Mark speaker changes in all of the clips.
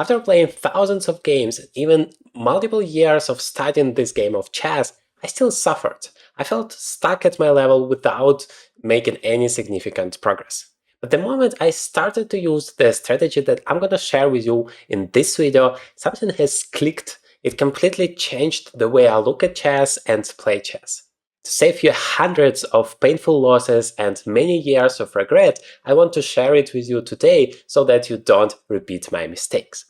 Speaker 1: After playing thousands of games, even multiple years of studying this game of chess, I still suffered. I felt stuck at my level without making any significant progress. But the moment I started to use the strategy that I'm gonna share with you in this video, something has clicked. It completely changed the way I look at chess and play chess. To save you hundreds of painful losses and many years of regret, I want to share it with you today so that you don't repeat my mistakes.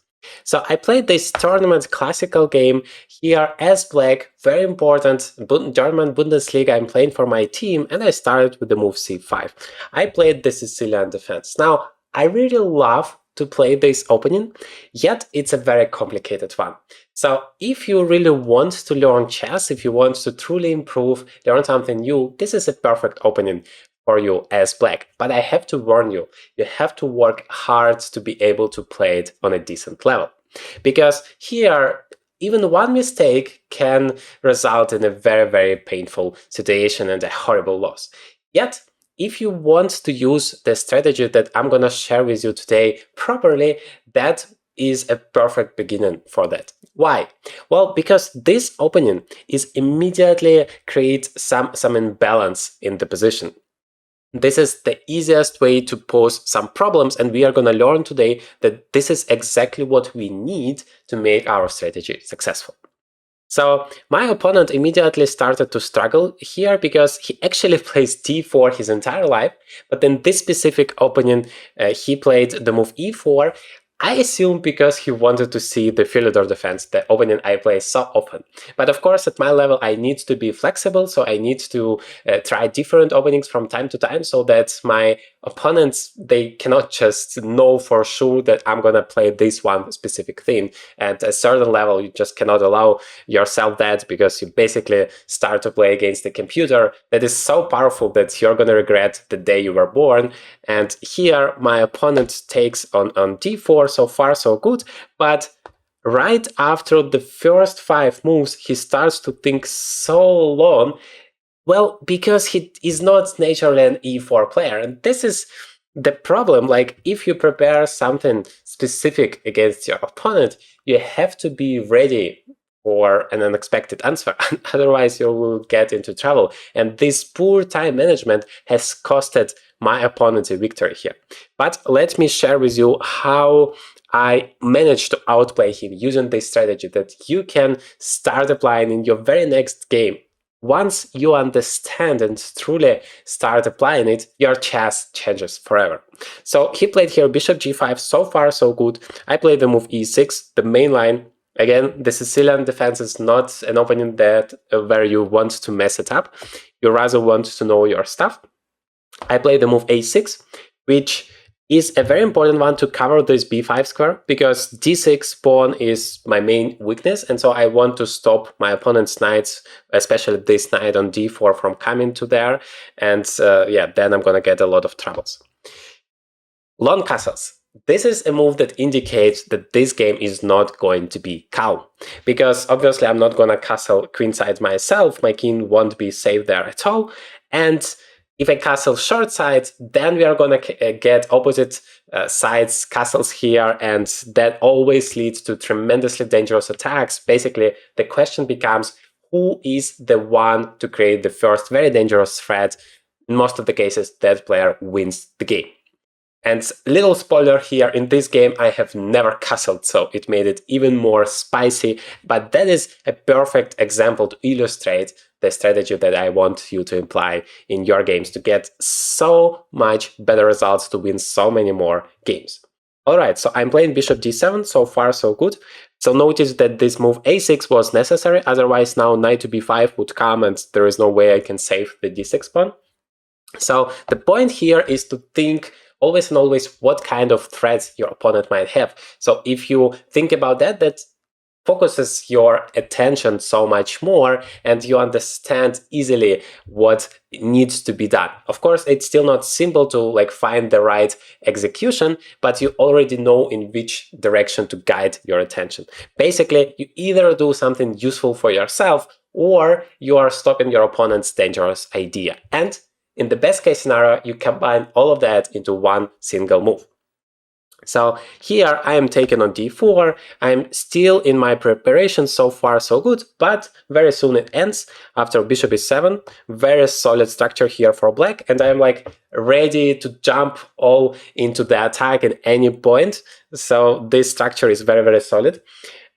Speaker 1: So I played this tournament classical game here as black, very important German Bundesliga. I'm playing for my team, and I started with the move c5. I played the Sicilian defense. Now, I really love to play this opening, yet it's a very complicated one. So if you really want to learn chess, if you want to truly improve, learn something new, this is a perfect opening for you as black. But I have to warn you, you have to work hard to be able to play it on a decent level. Because here, even one mistake can result in a very, very painful situation and a horrible loss. Yet, if you want to use the strategy that I'm gonna share with you today properly, that is a perfect beginning for that. Why? Well, because this opening is immediately create some imbalance in the position. This is the easiest way to pose some problems, and we are going to learn today that this is exactly what we need to make our strategy successful. So my opponent immediately started to struggle here because he actually plays d4 his entire life, but in this specific opening he played the move e4. I assume because he wanted to see the Philidor defense, the opening I play so often. But of course, at my level, I need to be flexible, so I need to try different openings from time to time so that my opponents, they cannot just know for sure that I'm gonna play this one specific thing. At a certain level, you just cannot allow yourself that because you basically start to play against a computer that is so powerful that you're gonna regret the day you were born. And here, my opponent takes on d4, so far so good, but right after the first 5 moves, he starts to think so long. Well, because he is not naturally an e4 player, and this is the problem. Like, if you prepare something specific against your opponent, you have to be ready for an unexpected answer, otherwise you will get into trouble. And this poor time management has costed my opponent a victory here. But let me share with you how I managed to outplay him using this strategy that you can start applying in your very next game. Once you understand and truly start applying it, your chess changes forever. So he played here bishop g5, so far so good. I played the move e6, the main line. Again, the Sicilian defense is not an opening that where you want to mess it up. You rather want to know your stuff. I played the move a6, which is a very important one to cover this b5 square, because d6 pawn is my main weakness, and so I want to stop my opponent's knights, especially this knight on d4, from coming to there, and yeah, then I'm gonna get a lot of troubles. Long castles. This is a move that indicates that this game is not going to be calm, because obviously I'm not gonna castle queenside myself, my king won't be safe there at all, and if I castle short side, then we are gonna get opposite sides castles here, and that always leads to tremendously dangerous attacks. Basically, the question becomes, who is the one to create the first very dangerous threat? In most of the cases, that player wins the game. And little spoiler here, in this game I have never castled, so it made it even more spicy, but that is a perfect example to illustrate the strategy that I want you to apply in your games to get so much better results, to win so many more games. Alright, so I'm playing bishop d7, so far so good. So notice that this move a6 was necessary, otherwise now knight to b5 would come and there is no way I can save the d6 pawn. So the point here is to think always and always what kind of threats your opponent might have. So if you think about that, that focuses your attention so much more, and you understand easily what needs to be done. Of course, it's still not simple to find the right execution, but you already know in which direction to guide your attention. Basically, you either do something useful for yourself, or you are stopping your opponent's dangerous idea. And in the best case scenario, you combine all of that into one single move. So here I am taken on d4. I'm still in my preparation, so far so good, but very soon it ends after bishop e7. Very solid structure here for black, and I'm like ready to jump all into the attack at any point. So this structure is very, very solid.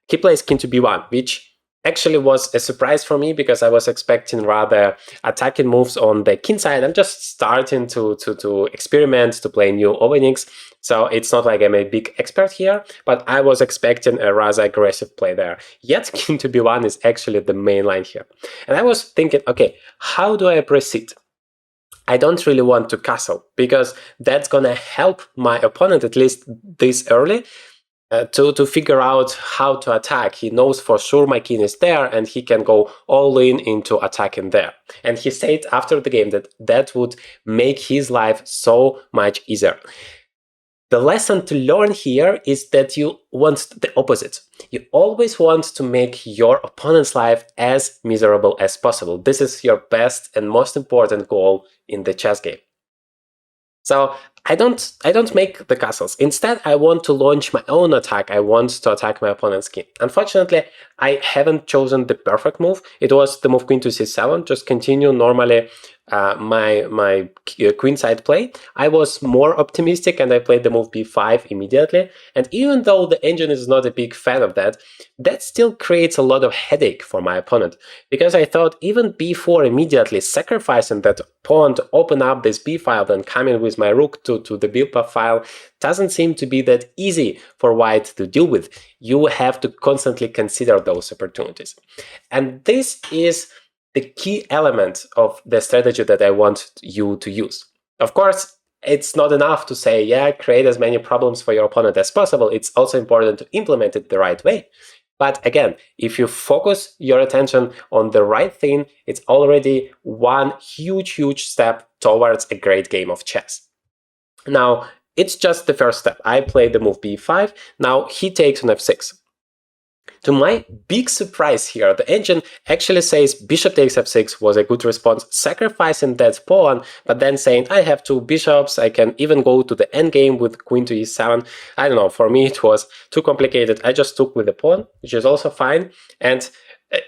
Speaker 1: He plays king to b1, which actually was a surprise for me because I was expecting rather attacking moves on the king side. I'm just starting to experiment, to play new openings. So it's not like I'm a big expert here, but I was expecting a rather aggressive play there. Yet king to b1 is actually the main line here. And I was thinking, okay, how do I proceed? I don't really want to castle because that's gonna help my opponent, at least this early, to figure out how to attack. He knows for sure my king is there and he can go all in into attacking there. And he said after the game that that would make his life so much easier. The lesson to learn here is that you want the opposite. You always want to make your opponent's life as miserable as possible. This is your best and most important goal in the chess game. So I don't make the castles. Instead, I want to launch my own attack. I want to attack my opponent's king. Unfortunately, I haven't chosen the perfect move. It was the move queen to c7, just continue normally my queenside play. I was more optimistic and I played the move b5 immediately. And even though the engine is not a big fan of that, that still creates a lot of headache for my opponent, because I thought even b4 immediately, sacrificing that pawn to open up this b file, then coming with my rook to the b file, doesn't seem to be that easy for white to deal with. You have to constantly consider those opportunities. And this is the key element of the strategy that I want you to use. Of course, it's not enough to say, yeah, create as many problems for your opponent as possible. It's also important to implement it the right way. But again, if you focus your attention on the right thing, it's already one huge step towards a great game of chess. Now, it's just the first step. I played the move b5. Now he takes on f6. To my big surprise here, the engine actually says bishop takes f6 was a good response, sacrificing that pawn, but then saying I have two bishops, I can even go to the endgame with queen to e7. I don't know, for me it was too complicated. I just took with the pawn, which is also fine. And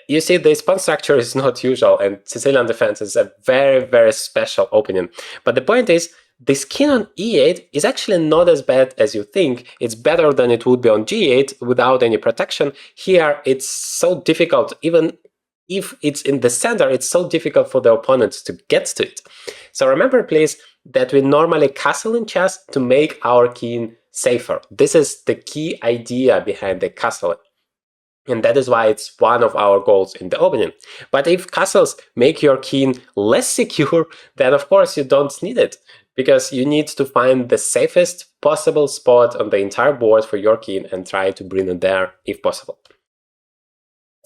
Speaker 1: you see, the pawn structure is not usual, and Sicilian defense is a very special opening. But the point is, this king on e8 is actually not as bad as you think. It's better than it would be on g8 without any protection. Here, it's so difficult, even if it's in the center, it's so difficult for the opponent to get to it. So remember, please, that we normally castle in chess to make our king safer. This is the key idea behind the castling. And that is why it's one of our goals in the opening. But if castles make your king less secure, then of course you don't need it, because you need to find the safest possible spot on the entire board for your king and try to bring it there if possible.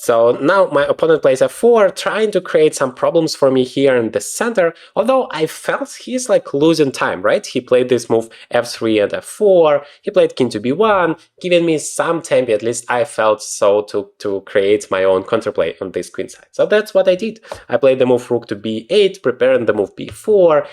Speaker 1: So now my opponent plays f4, trying to create some problems for me here in the center, although I felt he's like losing time, right? He played this move f3 and f4, he played king to b1, giving me some tempo, at least I felt so, to create my own counterplay on this queen side. So that's what I did. I played the move rook to b8, preparing the move b4,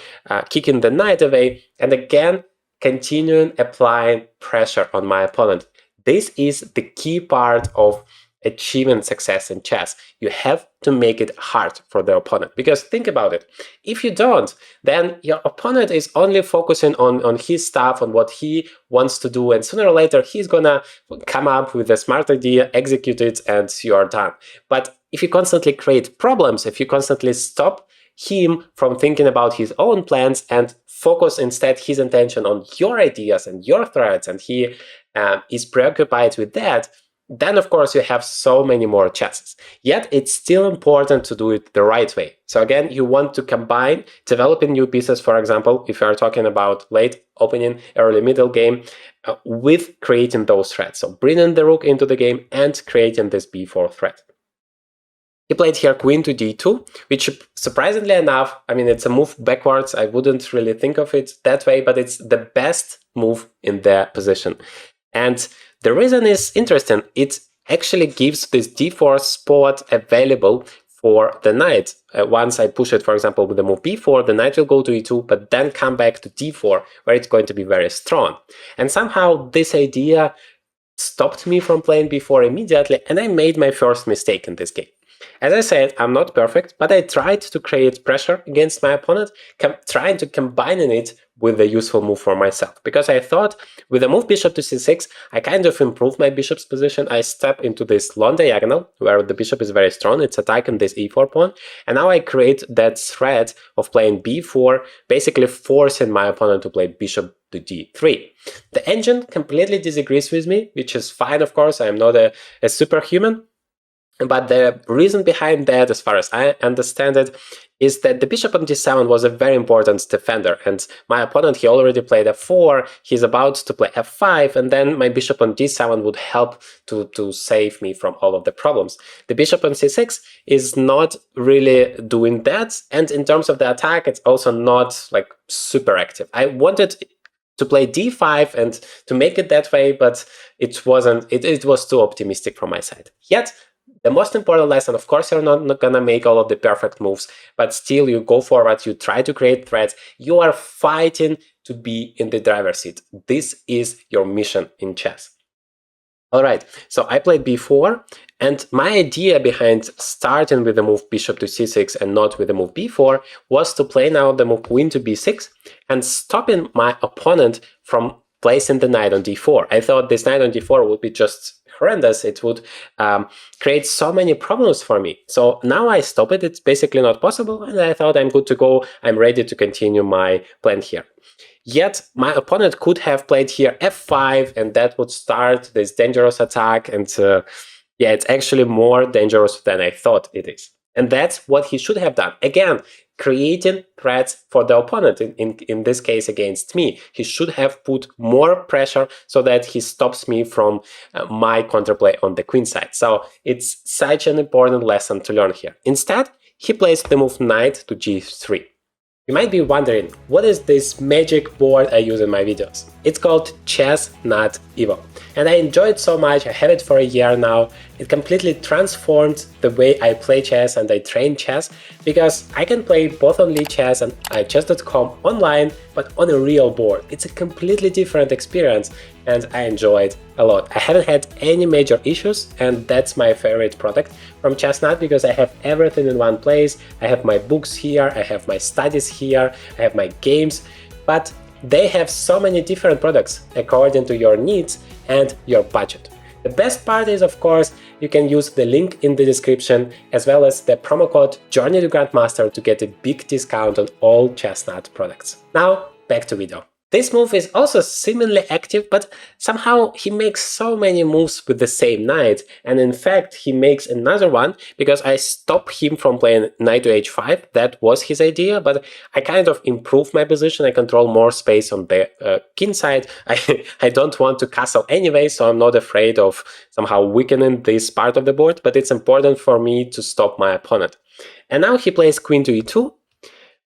Speaker 1: kicking the knight away, and again, continuing applying pressure on my opponent. This is the key part of achieving success in chess. You have to make it hard for the opponent, because think about it. If you don't, then your opponent is only focusing on his stuff, on what he wants to do, and sooner or later he's gonna come up with a smart idea, execute it, and you're done. But if you constantly create problems, if you constantly stop him from thinking about his own plans and focus instead his attention on your ideas and your threats, and he is preoccupied with that, then of course you have so many more chances. Yet it's still important to do it the right way. So again, you want to combine developing new pieces, for example, if you are talking about late opening, early middle game, with creating those threats. So bringing the rook into the game and creating this b4 threat. He played here queen to d2, which surprisingly enough, I mean, it's a move backwards. I wouldn't really think of it that way, but it's the best move in their position. And the reason is interesting. It actually gives this d4 spot available for the knight. Once I push it, for example, with the move b4, the knight will go to e2, but then come back to d4, where it's going to be very strong. And somehow this idea stopped me from playing b4 immediately, and I made my first mistake in this game. As I said, I'm not perfect, but I tried to create pressure against my opponent, trying to combine it with a useful move for myself. Because I thought with the move bishop to c6, I kind of improved my bishop's position. I step into this long diagonal where the bishop is very strong. It's attacking this e4 pawn. And now I create that threat of playing b4, basically forcing my opponent to play bishop to d3. The engine completely disagrees with me, which is fine, of course. I'm not a superhuman. But the reason behind that, as far as I understand it, is that the bishop on d7 was a very important defender, and my opponent, he already played f4, he's about to play f5, and then my bishop on d7 would help to save me from all of the problems. The bishop on c6 is not really doing that, and in terms of the attack, it's also not like super active. I wanted to play d5 and to make it that way, but it wasn't. It was too optimistic from my side. Yet, the most important lesson, of course, you're not gonna make all of the perfect moves, but still you go forward, you try to create threats, you are fighting to be in the driver's seat. This is your mission in chess. All right, so I played b4, and my idea behind starting with the move bishop to c6 and not with the move b4 was to play now the move queen to b6 and stopping my opponent from placing the knight on d4. I thought this knight on d4 would be just horrendous. It would create so many problems for me. So now I stop it. It's basically not possible, and I thought I'm good to go. I'm ready to continue my plan here. Yet my opponent could have played here f5, and that would start this dangerous attack. And yeah, it's actually more dangerous than I thought it is. And that's what he should have done. Again, creating threats for the opponent, in this case against me. He should have put more pressure so that he stops me from my counterplay on the queen side. So it's such an important lesson to learn here. Instead, he plays the move knight to g3. You might be wondering, what is this magic board I use in my videos? It's called Chess.Evo, and I enjoy it so much. I have it for a year now. It completely transformed the way I play chess and I train chess, because I can play both on Chess and chess.com online, but on a real board. It's a completely different experience, and I enjoy it a lot. I haven't had any major issues, and that's my favorite product from Chess.net, because I have everything in one place. I have my books here, I have my studies here, I have my games, but they have so many different products according to your needs and your budget. The best part is, of course, you can use the link in the description as well as the promo code Journey to Grandmaster to get a big discount on all Chess.net products. Now, back to video. This move is also seemingly active, but somehow he makes so many moves with the same knight, and in fact he makes another one because I stop him from playing knight to h5. That was his idea, but I kind of improve my position. I control more space on the king side. I don't want to castle anyway, so I'm not afraid of somehow weakening this part of the board, but it's important for me to stop my opponent. And now he plays queen to e2,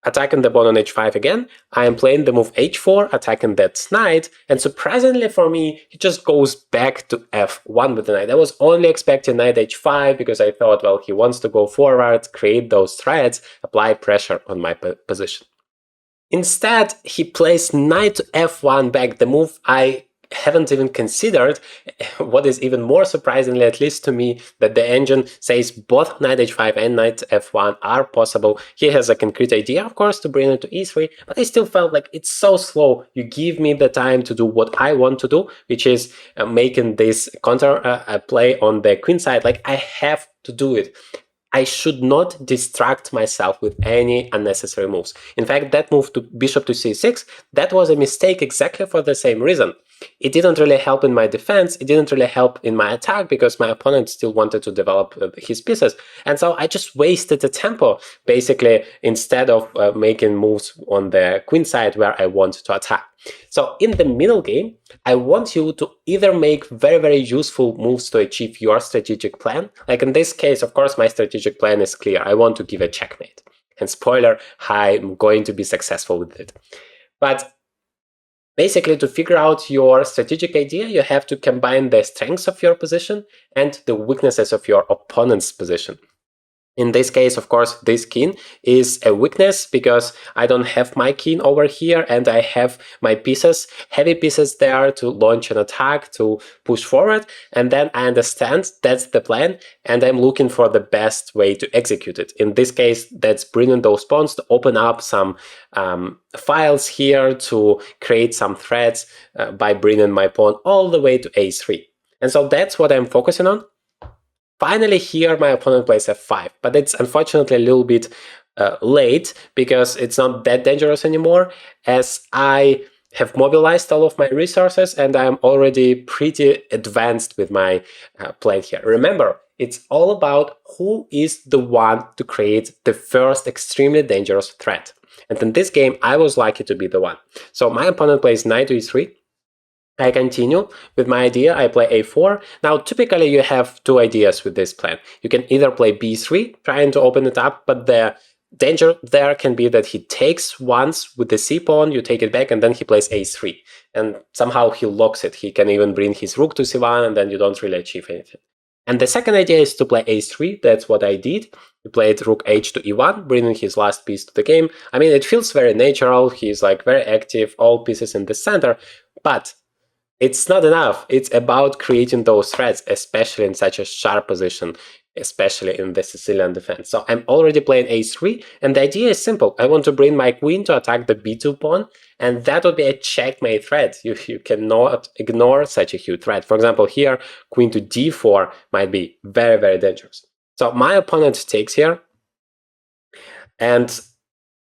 Speaker 1: attacking the pawn on h5 again. I am playing the move h4, attacking that knight, and surprisingly for me, he just goes back to f1 with the knight. I was only expecting knight h5 because I thought, well, he wants to go forward, create those threats, apply pressure on my position. Instead, he plays knight to f1 back, the move I haven't even considered. What is even more surprisingly, at least to me, that the engine says both knight h5 and knight f1 are possible. He has a concrete idea, of course, to bring it to e3, but I still felt like it's so slow. You give me the time to do what I want to do, which is making this counter play on the queen side. Like, I have to do it. I should not distract myself with any unnecessary moves. In fact, that move to bishop to c6, that was a mistake exactly for the same reason. It didn't really help in my defense, it didn't really help in my attack because my opponent still wanted to develop his pieces. And so I just wasted the tempo, basically, instead of making moves on the queen side where I want to attack. So in the middle game, I want you to either make very, very useful moves to achieve your strategic plan. Like in this case, of course, my strategic plan is clear. I want to give a checkmate. And spoiler, I'm going to be successful with it. But basically, to figure out your strategic idea, you have to combine the strengths of your position and the weaknesses of your opponent's position. In this case, of course, this king is a weakness because I don't have my king over here and I have my pieces, heavy pieces there to launch an attack, to push forward. And then I understand that's the plan and I'm looking for the best way to execute it. In this case, that's bringing those pawns to open up some files here to create some threads by bringing my pawn all the way to a3. And so that's what I'm focusing on. Finally, here my opponent plays f5, but it's unfortunately a little bit late because it's not that dangerous anymore, as I have mobilized all of my resources and I'm already pretty advanced with my plan here. Remember, it's all about who is the one to create the first extremely dangerous threat. And in this game, I was lucky to be the one. So my opponent plays knight to e3. I continue with my idea, I play a4. Now, typically you have two ideas with this plan. You can either play b3, trying to open it up, but the danger there can be that he takes once with the c-pawn, you take it back, and then he plays a3. And somehow he locks it. He can even bring his rook to c1, and then you don't really achieve anything. And the second idea is to play a3. That's what I did. He played rook h to e1, bringing his last piece to the game. I mean, it feels very natural. He's like very active, all pieces in the center, but it's not enough. It's about creating those threats, especially in such a sharp position, especially in the Sicilian defense. So I'm already playing a3, and the idea is simple. I want to bring my queen to attack the b2 pawn, and that would be a checkmate threat. You cannot ignore such a huge threat. For example, here, queen to d4 might be very, very dangerous. So my opponent takes here, and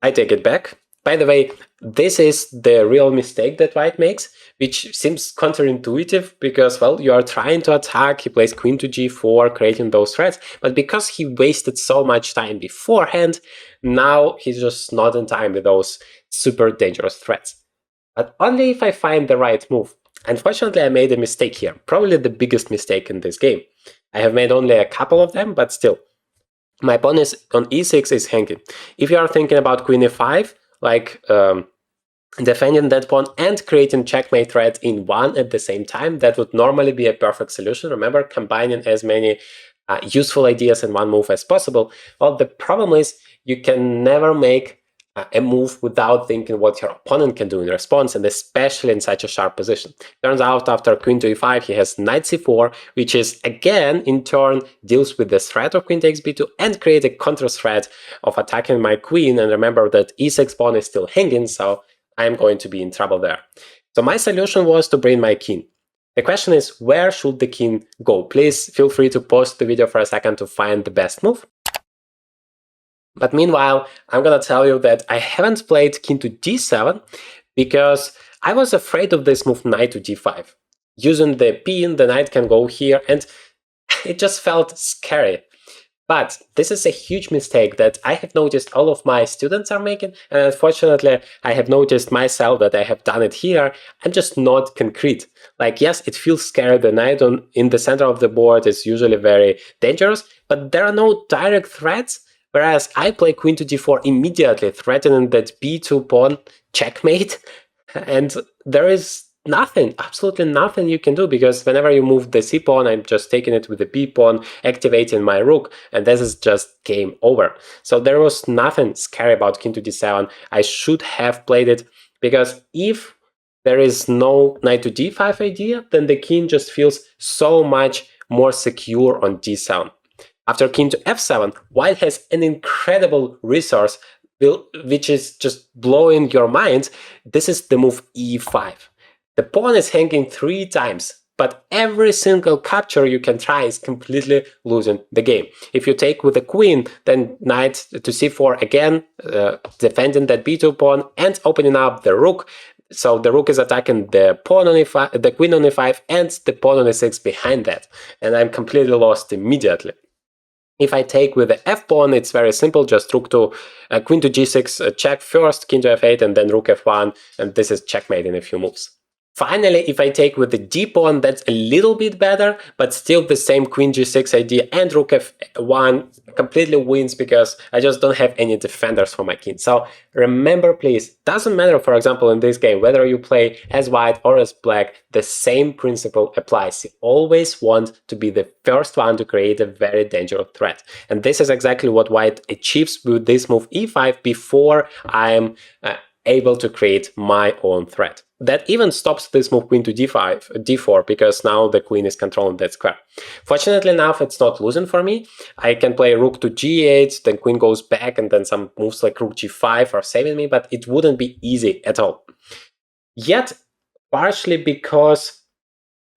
Speaker 1: I take it back. By the way, this is the real mistake that white makes, which seems counterintuitive because, well, you are trying to attack, he plays queen to g4, creating those threats, but because he wasted so much time beforehand, now he's just not in time with those super dangerous threats. But only if I find the right move. Unfortunately, I made a mistake here, probably the biggest mistake in this game. I have made only a couple of them, but still. My pawn is on e6 is hanging. If you are thinking about queen e5, like defending that pawn and creating checkmate threat in one at the same time, that would normally be a perfect solution. Remember, combining as many useful ideas in one move as possible. Well, the problem is you can never make a move without thinking what your opponent can do in response, and especially in such a sharp position. Turns out after queen to e5, he has knight c4, which is again in turn deals with the threat of queen takes b2 and create a counter threat of attacking my queen. And remember that e6 pawn is still hanging, so I'm going to be in trouble there. So my solution was to bring my king. The question is, where should the king go? Please feel free to pause the video for a second to find the best move. But meanwhile, I'm gonna tell you that I haven't played king to d7 because I was afraid of this move knight to d5. Using the pin, the knight can go here, and it just felt scary. But this is a huge mistake that I have noticed all of my students are making, and unfortunately, I have noticed myself that I have done it here. I'm just not concrete. Like, yes, it feels scary. The knight in the center of the board is usually very dangerous, but there are no direct threats. Whereas I play queen to d4 immediately, threatening that b2 pawn checkmate, and there is nothing, absolutely nothing you can do, because whenever you move the c pawn, I'm just taking it with the b pawn, activating my rook, and this is just game over. So there was nothing scary about king to d7. I should have played it, because if there is no knight to d5 idea, then the king just feels so much more secure on d7. After king to f7, white has an incredible resource which is just blowing your mind. This is the move e5. The pawn is hanging 3 times, but every single capture you can try is completely losing the game. If you take with the queen, then knight to c4 again, defending that b2 pawn and opening up the rook. So the rook is attacking the pawn on e5, the queen on e5, and the pawn on e6 behind that, and I'm completely lost immediately. If I take with the f-pawn, it's very simple, just rook to queen to g6, check first, king to f8, and then rook f1, and this is checkmate in a few moves. Finally, if I take with the d pawn, that's a little bit better, but still the same queen g6 idea, and rook f1 completely wins because I just don't have any defenders for my king. So remember, please, doesn't matter, for example, in this game, whether you play as white or as black, the same principle applies. You always want to be the first one to create a very dangerous threat. And this is exactly what white achieves with this move e5 before I'm able to create my own threat. That even stops this move queen to d4, because now the queen is controlling that square. Fortunately enough, it's not losing for me. I can play rook to g8, then queen goes back, and then some moves like rook g5 are saving me, but it wouldn't be easy at all. Yet, partially because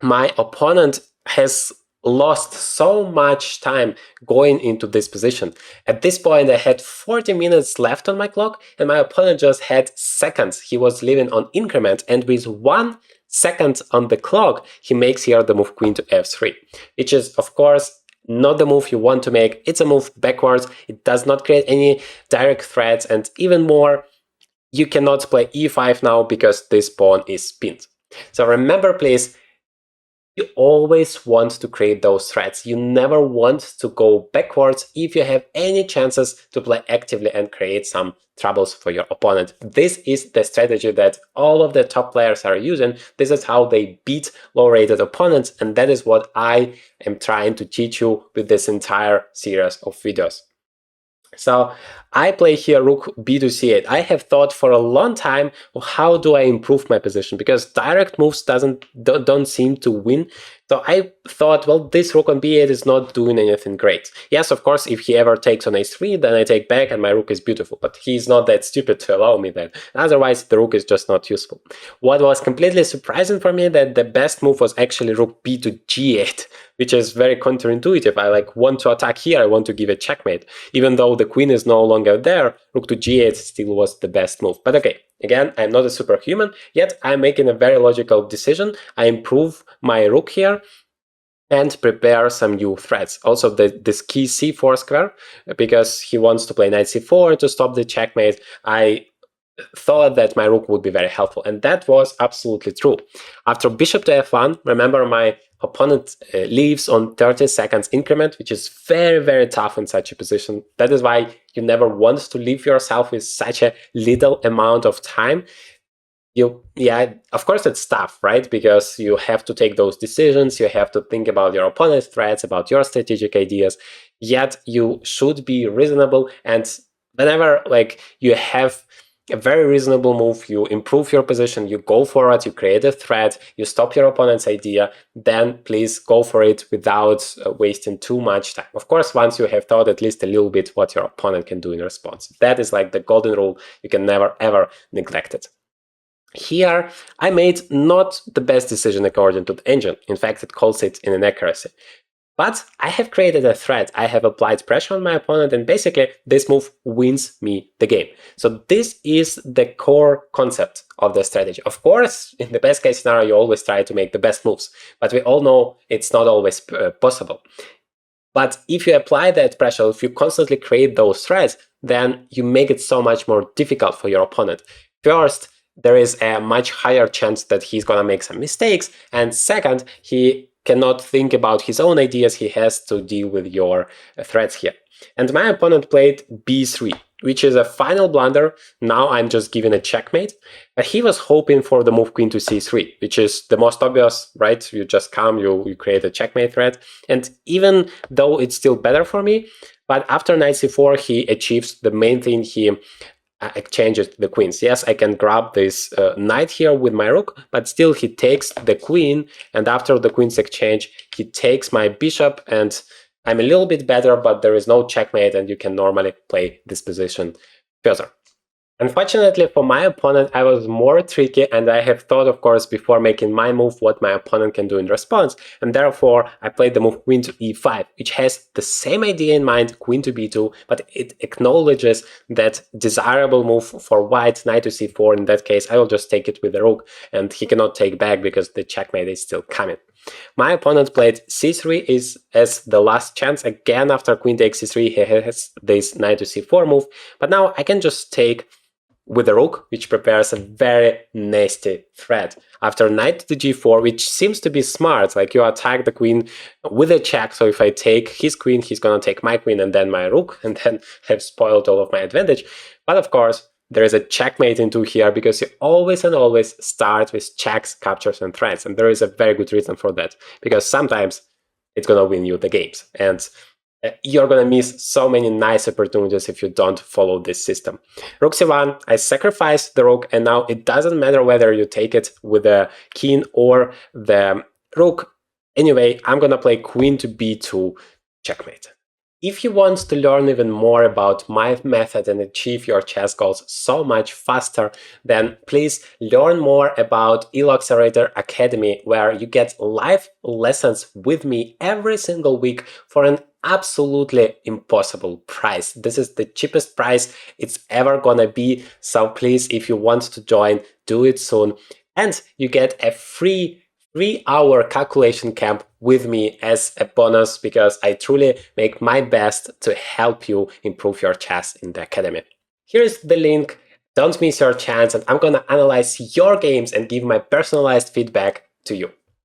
Speaker 1: my opponent has lost so much time going into this position. At this point, I had 40 minutes left on my clock, and my opponent just had seconds. He was living on increment, and with 1 second on the clock, he makes here the move queen to f3, which is, of course, not the move you want to make. It's a move backwards. It does not create any direct threats, and even more, you cannot play e5 now because this pawn is pinned. So remember, please, you always want to create those threats. You never want to go backwards if you have any chances to play actively and create some troubles for your opponent. This is the strategy that all of the top players are using. This is how they beat low-rated opponents, and that is what I am trying to teach you with this entire series of videos. So I play here rook b to c8. I have thought for a long time, how do I improve my position? Because direct moves don't seem to win. So I thought, well, this rook on b8 is not doing anything great. Yes, of course, if he ever takes on h3, then I take back and my rook is beautiful. But he's not that stupid to allow me that. Otherwise, the rook is just not useful. What was completely surprising for me, that the best move was actually rook b to g8, which is very counterintuitive. I want to attack here, I want to give a checkmate. Even though the queen is no longer there, rook to g8 still was the best move. But okay, again, I'm not a superhuman, yet I'm making a very logical decision. I improve my rook here and prepare some new threats. Also, this key c4 square, because he wants to play knight c4 to stop the checkmate. I thought that my rook would be very helpful, and that was absolutely true. After bishop to f1, remember, my opponent leaves on 30 seconds increment, which is very, very tough in such a position. That is why you never want to leave yourself with such a little amount of time. Yeah, of course it's tough, right? Because you have to take those decisions, you have to think about your opponent's threats, about your strategic ideas, yet you should be reasonable, and whenever you have a very reasonable move, you improve your position, you go for it, you create a threat, you stop your opponent's idea, then please go for it without wasting too much time. Of course, once you have thought at least a little bit what your opponent can do in response. That is like the golden rule. You can never ever neglect it. Here, I made not the best decision according to the engine. In fact, it calls it in inaccuracy. But I have created a threat, I have applied pressure on my opponent, and basically this move wins me the game. So this is the core concept of the strategy. Of course, in the best case scenario, you always try to make the best moves, but we all know it's not always possible. But if you apply that pressure, if you constantly create those threats, then you make it so much more difficult for your opponent. First, there is a much higher chance that he's gonna make some mistakes, and second, he cannot think about his own ideas, he has to deal with your threats here. And my opponent played b3, which is a final blunder. Now I'm just giving a checkmate. But he was hoping for the move queen to c3, which is the most obvious, right? You just come, you create a checkmate threat. And even though it's still better for me, but after knight c4, he achieves the main thing. He exchanges the queens. Yes, I can grab this knight here with my rook, but still he takes the queen, and after the queen's exchange, he takes my bishop, and I'm a little bit better, but there is no checkmate, and you can normally play this position further. Unfortunately for my opponent, I was more tricky, and I have thought, of course, before making my move, what my opponent can do in response, and therefore I played the move queen to e5, which has the same idea in mind, queen to b2, but it acknowledges that desirable move for white, knight to c4. In that case, I will just take it with the rook, and he cannot take back because the checkmate is still coming. My opponent played c3 as the last chance. Again, after queen takes c3, he has this knight to c4 move, but now I can just take with the rook, which prepares a very nasty threat. After knight to g4, which seems to be smart, like you attack the queen with a check, so if I take his queen, he's gonna take my queen and then my rook, and then have spoiled all of my advantage. But of course, there is a checkmate into here, because you always and always start with checks, captures, and threats, and there is a very good reason for that, because sometimes it's gonna win you the games, and you're gonna miss so many nice opportunities if you don't follow this system. Rook c1, I sacrifice the rook, and now it doesn't matter whether you take it with the king or the rook. Anyway, I'm gonna play queen to b2, checkmate. If you want to learn even more about my method and achieve your chess goals so much faster, then please learn more about Elo Accelerator Academy, where you get live lessons with me every single week for an absolutely impossible price. This is the cheapest price it's ever gonna be, so please, if you want to join, do it soon. And you get a free 3-hour calculation camp with me as a bonus, because I truly make my best to help you improve your chess in the academy. Here's the link, don't miss your chance, and I'm gonna analyze your games and give my personalized feedback to you.